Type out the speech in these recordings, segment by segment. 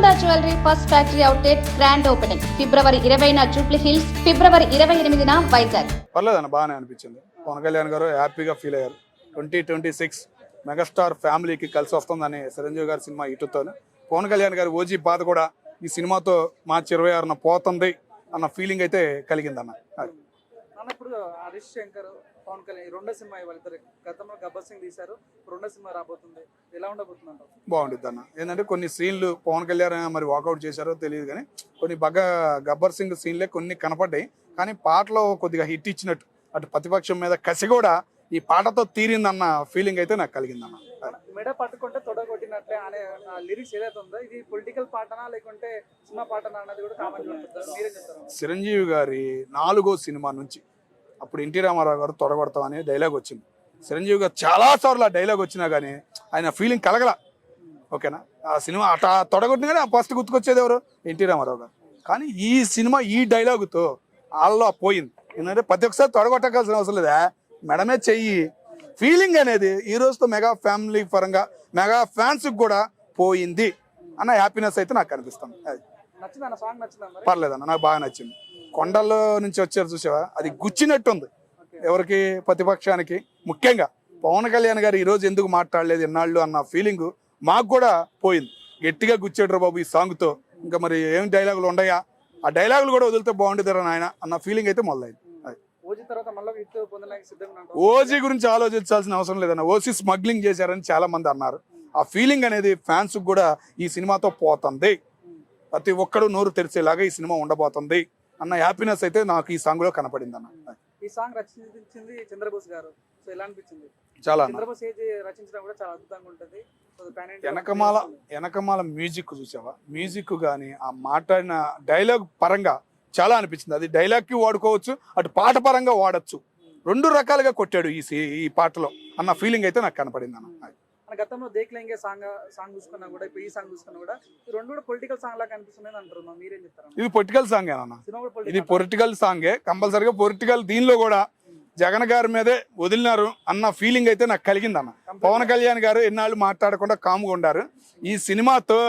Golconda jewellery first factory outlet grand opening February 20న Jubilee Hills, February 28న వైజాగ్. పర్లేదన్న, బాగానే అనిపించింది. పవన్ కళ్యాణ్ గారు హ్యాపీగా ఫీల్ అయ్యారు. 2026 మెగాస్టార్ ఫ్యామిలీకి కలిసి వస్తుందని చిరంజీవి గారి సినిమా ఇటుతో పవన్ కళ్యాణ్ గారి ఓజీ బాధ కూడా ఈ సినిమాతో మార్చి 26న పోతుంది అన్న ఫీలింగ్ అయితే కలిగిందన్న. ఇప్పుడు హరీష్ శంకర్, పవన్ కళ్యాణ్ రెండో సినిమా వాళ్ళిద్దరు గతంలో గబ్బర్ సింగ్ తీశారు, రెండో సినిమా రాబోతుంది, ఎలా ఉండబోతుంది అంటారు? బాగుంటుంది అన్న. ఏంటంటే కొన్ని సీన్లు పవన్ కళ్యాణ్ మరి వాకౌట్ చేశారో తెలియదు కానీ కొన్ని బాగా గబ్బర్ సింగ్ సీన్లే కొన్ని కనపడ్డాయి. కానీ పాటలో కొద్దిగా హిట్ ఇచ్చినట్టు అటు ప్రతిపక్షం మీద కసి కూడా ఈ పాటతో తీరిందన్న ఫీలింగ్ అయితే నాకు కలిగిందన్న. మెడ పట్టుకుంటే తొడగొట్టినట్లే అనే లిరిక్స్ ఏదైతే ఉందో ఇది పొలిటికల్ పాటనా లేకుంటే సినిమా పాటనా అన్నది కూడా కామెంట్ పెడుతుంటారు, మీరేం చెప్తారు? చిరంజీవి గారి 4వ సినిమా నుంచి అప్పుడు ఎన్టీ రామారావు గారు తొడగొడతాం అనే డైలాగ్ వచ్చింది. చిరంజీవి గారు చాలాసార్లు ఆ డైలాగ్ వచ్చినా కానీ ఆయన ఫీలింగ్ కలగల. ఓకేనా, ఆ సినిమా అట్లా తొడగొట్టిన కానీ ఫస్ట్ గుర్తుకొచ్చేది ఎవరు? ఎన్టీ రామారావు గారు. కానీ ఈ సినిమా ఈ డైలాగుతో వాళ్ళలో పోయింది. ఎందుకంటే ప్రతి ఒక్కసారి తొడగొట్టకాల్సిన అవసరం లేదా, మెడమే చెయ్యి ఫీలింగ్ అనేది ఈ రోజుతో మెగా ఫ్యామిలీ పరంగా మెగా ఫ్యాన్స్ కూడా పోయింది అన్న హ్యాపీనెస్ అయితే నాకు కనిపిస్తుంది. అది పర్లేదన్న, నాకు బాగా నచ్చింది. కొండల్లో నుంచి వచ్చారు చూసావా, అది గుచ్చినట్టుంది ఎవరికి? ప్రతిపక్షానికి. ముఖ్యంగా పవన్ కళ్యాణ్ గారు ఈరోజు ఎందుకు మాట్లాడలేదు ఎన్నాళ్ళు అన్న ఫీలింగ్ మాకు కూడా పోయింది. గట్టిగా గుచ్చాడు బాబు ఈ సాంగ్తో. ఇంకా మరి ఏం డైలాగులు ఉన్నాయా, ఆ డైలాగులు కూడా వదిలితే బాగుండేదరా నాయన అన్న ఫీలింగ్ అయితే మొదలైంది. ఓజీ గురించి ఆలోచించాల్సిన అవసరం లేదన్న. ఓజీ స్మగ్లింగ్ చేశారని చాలా మంది అన్నారు. ఆ ఫీలింగ్ అనేది ఫ్యాన్స్ కూడా ఈ సినిమాతో పోతుంది. ప్రతి ఒక్కడు నోరు తెరిచేలాగా ఈ సినిమా ఉండబోతుంది అన్న హ్యాపీనెస్ అయితే నాకు ఈ సాంగ్ లో కనపడింది అన్న. ఈ సాంగ్ రచించింది చంద్రబోస్ గారు, సో ఎలా అనిపించింది? చాలా చంద్రబోస్ రచించడం కూడా చాలా అద్భుతంగా ఉంటుంది. వెనకమాల మ్యూజిక్ చూసావా, మ్యూజిక్ కానీ ఆ మాట్లాడిన డైలాగ్ పరంగా చాలా అనిపించింది. అది డైలాగ్ కి వాడుకోవచ్చు, అటు పాట పరంగా వాడచ్చు. రెండు రకాలుగా కొట్టాడు ఈ పాటలో అన్న ఫీలింగ్ అయితే నాకు కనపడింది అన్న. గతంలో దేఖ్లేంగే సాంగ్ చూసుకున్నా కూడా ఇప్పుడు ఈ సాంగ్ చూసుకున్నా కూడా ఈ రెండు కూడా పొలిటికల్ సాంగ్ లాగా కనిపిస్తుంది అంటారు, మీరేం చెప్తారు? ఇది పొలిటికల్ సాంగ్ అన్న, ఇది పొలిటికల్ సాంగే కంపల్సరిగా. పొలిటికల్ దీనిలో కూడా జగన్ గారి మీదే వదిలినారు అన్న ఫీలింగ్ అయితే నాకు కలిగింది అన్న. పవన్ కళ్యాణ్ గారు ఎన్నాళ్ళు మాట్లాడకుండా కామ్గా ఉండారు. ఈ సినిమాతో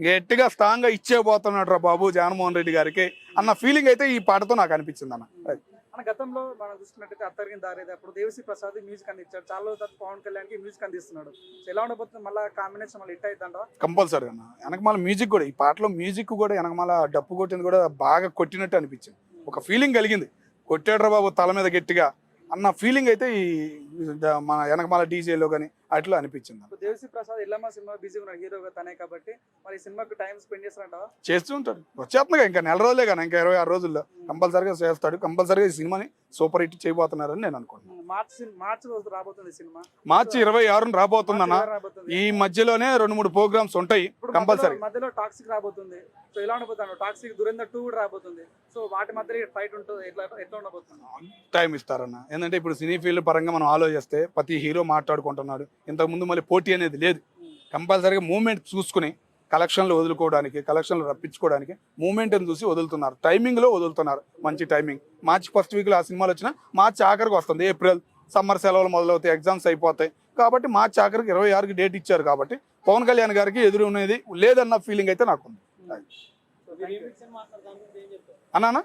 గట్టిగా స్ట్రాంగ్ గా ఇచ్చేపోతున్నాడు రా బాబు జగన్మోహన్ రెడ్డి గారికి అన్న ఫీలింగ్ అయితే ఈ పాటతో నాకు అనిపించింది అన్న. గతంలో మనం చూసుకున్నట్టయితే అత్తరిగిన దారేది అప్పుడు దేవిశ్రీ ప్రసాద్ మ్యూజిక్ అందించాడు, చాలా రోజుల తర్వాత పవన్ కళ్యాణ్ కి మ్యూజిక్ అందిస్తున్నాడు. ఎలా ఉండబోతుంది మళ్ళీ కాంబినేషన్ మళ్ళీ హిట్ అవుతుందా? కంపల్సరీ అన్న. వెనకమాల మ్యూజిక్ కూడా, ఈ పాటలో మ్యూజిక్ కూడా వెనకమాల డప్పు కొట్టింది కూడా బాగా కొట్టినట్టు అనిపించింది. ఒక ఫీలింగ్ కలిగింది, కొట్టాడు రా బాబు తల మీద గట్టిగా అన్న ఫీలింగ్ అయితే ఈ మన వెనకమాల డీజేలో కానీ అట్లా అనిపించింది. దేవిశ్రీ ప్రసాద్ ఎల్లమ్మ సినిమా బిజీగా ఉన్నాడు హీరోగా తనే, కాబట్టి మరి సినిమాకి టైం స్పెండ్ చేస్తారంటావా? చేస్తూ ఉంటాడు, వచ్చేస్తుందిగా ఇంకా నెల రోజులే కానీ, ఇంకా 26 రోజుల్లో కంపల్సరీగా చేస్తాడు. కంపల్సరీగా ఈ సినిమాని సూపర్ హిట్ చేయబోతున్నారని నేను అనుకుంటున్నాను. మార్చి రోజు రాబోతుంది సినిమా, మార్చి 26 రాబోతుందన్న. ఈ మధ్యలోనే 2-3 ప్రోగ్రామ్స్ ఉంటాయి కంపల్సరీ. మధ్యలో టాక్సిక్ రాబోతుంది, సో ఎలా ఉండబోతున్నాడు? టాక్సిక్ దురేందర్ 2 కూడా రాబోతుంది, సో వాటి మధ్య ఫైట్ ఉంటుంది, ఎట్లా ఉండబోతుంది? టైం ఇస్తారన్న. ఏంటంటే ఇప్పుడు సినీ ఫీల్డ్ పరంగా మనం ఆలోచిస్తే ప్రతి హీరో మాట్లాడుకుంటున్నాడు. ఇంతకుముందు మళ్ళీ పోటీ అనేది లేదు. కంపల్సరీగా మూమెంట్ చూసుకుని కలెక్షన్లు వదులుకోవడానికి, కలెక్షన్లు రప్పించుకోవడానికి మూమెంట్ని చూసి వదులుతున్నారు, టైమింగ్లో వదులుతున్నారు. మంచి టైమింగ్. మార్చి ఫస్ట్ వీక్లో ఆ సినిమాలు వచ్చినా మార్చి ఆఖరికి వస్తుంది. ఏప్రిల్ సమ్మర్ సెలవులు మొదలవుతాయి, ఎగ్జామ్స్ అయిపోతాయి కాబట్టి మార్చి ఆఖరికి 26కి డేట్ ఇచ్చారు. కాబట్టి పవన్ కళ్యాణ్ గారికి ఎదురు ఉన్నది లేదన్న ఫీలింగ్ అయితే నాకు ఉంది అన్నా.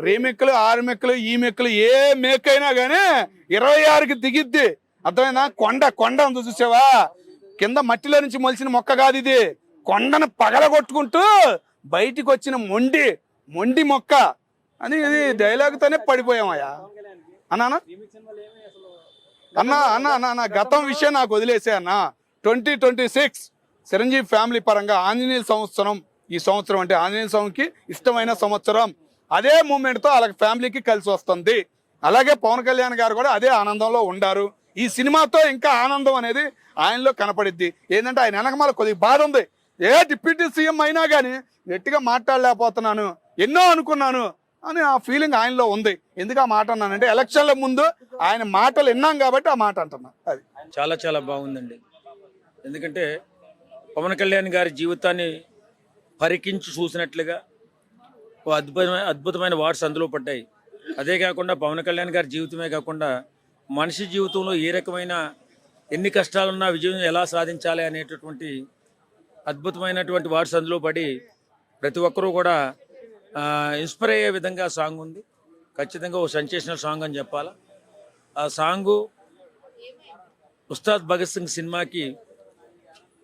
రీమిక్లు 6 మెక్కులు ఈ మెక్కులు ఏ మేక్ అయినా కానీ 26కి దిగిద్ది, అర్థమైనా? కొండ చూసావా, కింద మట్టిలో నుంచి మొలిచిన మొక్క కాదు ఇది. కొండను పగలగొట్టుకుంటూ బయటికి వచ్చిన మొండి మొక్క అని ఇది డైలాగ్తోనే పడిపోయామయ్యా అన్నా. అన్న గతం విషయం నాకు వదిలేసే అన్న. 2026 చిరంజీవి ఫ్యామిలీ పరంగా ఆంజనేయ సంవత్సరం. ఈ సంవత్సరం అంటే ఆంజనేయ స్వామికి ఇష్టమైన సంవత్సరం. అదే మూమెంట్తో వాళ్ళకి ఫ్యామిలీకి కలిసి వస్తుంది. అలాగే పవన్ కళ్యాణ్ గారు కూడా అదే ఆనందంలో ఉండారు. ఈ సినిమాతో ఇంకా ఆనందం అనేది ఆయనలో కనపడిద్ది. ఏంటంటే ఆయన వెనకమాల కొద్దిగా బాధ ఉంది. డిప్యూటీ సీఎం అయినా కానీ గట్టిగా మాట్లాడలేకపోతున్నాను, ఎన్నో అనుకున్నాను అని ఆ ఫీలింగ్ ఆయనలో ఉంది. ఎందుకు ఆ మాట అన్నానంటే ఎలక్షన్ల ముందు ఆయన మాటలు విన్నాం కాబట్టి ఆ మాట అంటున్నా. అది చాలా బాగుందండి. ఎందుకంటే పవన్ కళ్యాణ్ గారి జీవితాన్ని పరికించి చూసినట్లుగా ఓ అద్భుతమైన వార్డ్స్ అందులో పడ్డాయి. అదే కాకుండా పవన్ కళ్యాణ్ గారి జీవితమే కాకుండా మనిషి జీవితంలో ఏ రకమైన ఎన్ని కష్టాలున్నా విజయం ఎలా సాధించాలి అనేటటువంటి అద్భుతమైనటువంటి వర్డ్స్ అందులో పడి ప్రతి ఒక్కరూ కూడా ఇన్స్పైర్ అయ్యే విధంగా సాంగ్ ఉంది. ఖచ్చితంగా ఓ సెన్సేషనల్ సాంగ్ అని చెప్పాలా. ఆ సాంగు ఉస్తాద్ భగత్ సింగ్ సినిమాకి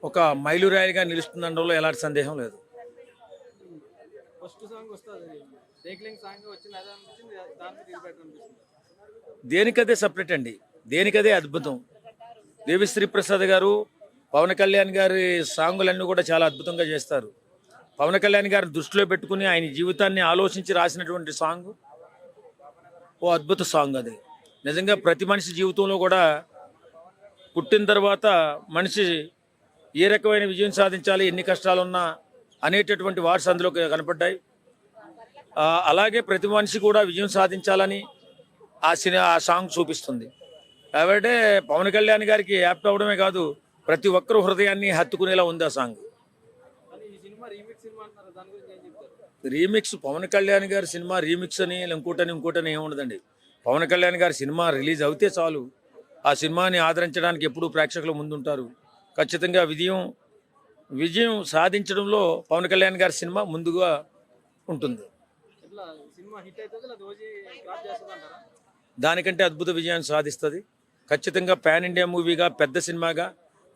ఒక మైలురాయిగా నిలుస్తుందనడంలో ఎలాంటి సందేహం లేదు. ఫస్ట్ సాంగ్ వస్తుంది, టేక్లింగ్ సాంగ్ వచ్చింది, అదే అనిపించింది, దాని మీద ఇది బెటర్ అనిపిస్తుంది. దేనికదే సపరేట్ అండి, దేనికదే అద్భుతం. దేవిశ్రీ ప్రసాద్ గారు, పవన్ కళ్యాణ్ గారి సాంగులన్నీ కూడా చాలా అద్భుతంగా చేస్తారు. పవన్ కళ్యాణ్ గారిని దృష్టిలో పెట్టుకుని ఆయన జీవితాన్ని ఆలోచించి రాసినటువంటి సాంగ్ ఓ అద్భుత సాంగ్. అది నిజంగా ప్రతి మనిషి జీవితంలో కూడా పుట్టిన తర్వాత మనిషి ఏ రకమైన విజయం సాధించాలి, ఎన్ని కష్టాలున్నా అనేటటువంటి వార్డ్స్ అందులో కనపడ్డాయి. అలాగే ప్రతి మనిషి కూడా విజయం సాధించాలని ఆ సాంగ్ చూపిస్తుంది. కాబట్టి పవన్ కళ్యాణ్ గారికి యాప్ట్ అవడమే కాదు, ప్రతి ఒక్కరు హృదయాన్ని హత్తుకునేలా ఉంది ఆ సాంగ్. రీమిక్స్ పవన్ కళ్యాణ్ గారి సినిమా రీమిక్స్ అని ఇంకోటని ఏముండదండి. పవన్ కళ్యాణ్ గారి సినిమా రిలీజ్ అవుతే చాలు, ఆ సినిమాని ఆదరించడానికి ఎప్పుడూ ప్రేక్షకులు ముందుంటారు. ఖచ్చితంగా విజయం సాధించడంలో పవన్ కళ్యాణ్ గారి సినిమా ముందుగా ఉంటుంది. దానికంటే అద్భుత విజయాన్ని సాధిస్తుంది. ఖచ్చితంగా పాన్ ఇండియా మూవీగా, పెద్ద సినిమాగా,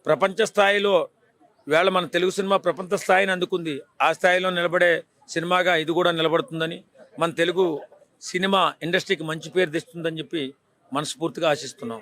ప్రపంచ స్థాయిలో వేళ మన తెలుగు సినిమా ప్రపంచ స్థాయిని అందుకుంది. ఆ స్థాయిలో నిలబడే సినిమాగా ఇది కూడా నిలబడుతుందని, మన తెలుగు సినిమా ఇండస్ట్రీకి మంచి పేరు తెస్తుందని చెప్పి మనస్ఫూర్తిగా ఆశిస్తున్నాం.